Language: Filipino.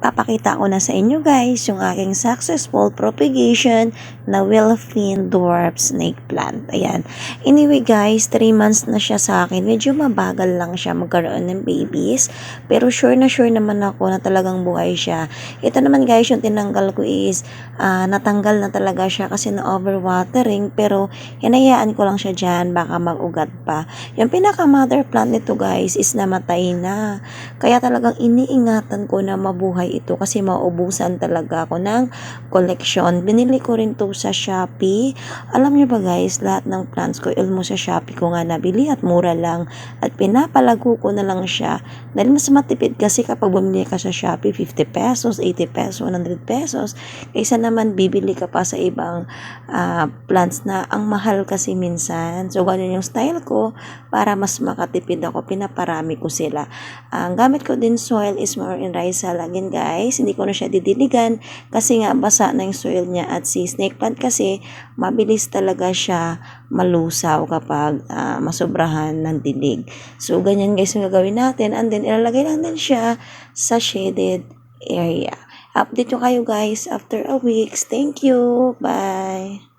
papakita ko na sa inyo guys yung aking successful propagation na Philippine dwarf snake plant. Ayan. Anyway guys, 3 months na siya sa akin. Medyo mabagal lang siya magkaroon ng babies. Pero sure naman ako na talagang buhay siya. Ito naman guys, yung tinanggal ko is natanggal na talaga siya kasi na overwatering. Pero hinayaan ko lang siya dyan. Baka mag-ugat pa. Yung pinaka mother plant nito guys is namatay na. Kaya talagang iniingatan ko na mabuhay ito kasi maubusan talaga ako ng collection. Binili ko rin to sa Shopee. Alam niyo ba guys, lahat ng plants ko almost sa Shopee ko nga nabili at mura lang. At pinapalago ko na lang siya. Dahil mas matipid kasi kapag bumili ka sa Shopee, 50 pesos, 80 pesos, 100 pesos. Kaysa naman bibili ka pa sa ibang plants na ang mahal kasi minsan. So ganun yung style ko para mas makatipid ako. Pinaparami ko sila. Ang gamit ko din soil is more in rice again guys. Hindi ko na siya didiligan kasi nga basa na yung soil niya at si snake plant kasi mabilis talaga siya malusaw kapag masobrahan ng dilig. So ganyan guys yung gagawin natin and then ilalagay lang din siya sa shaded area. Update ko kayo guys after a week. Thank you. Bye.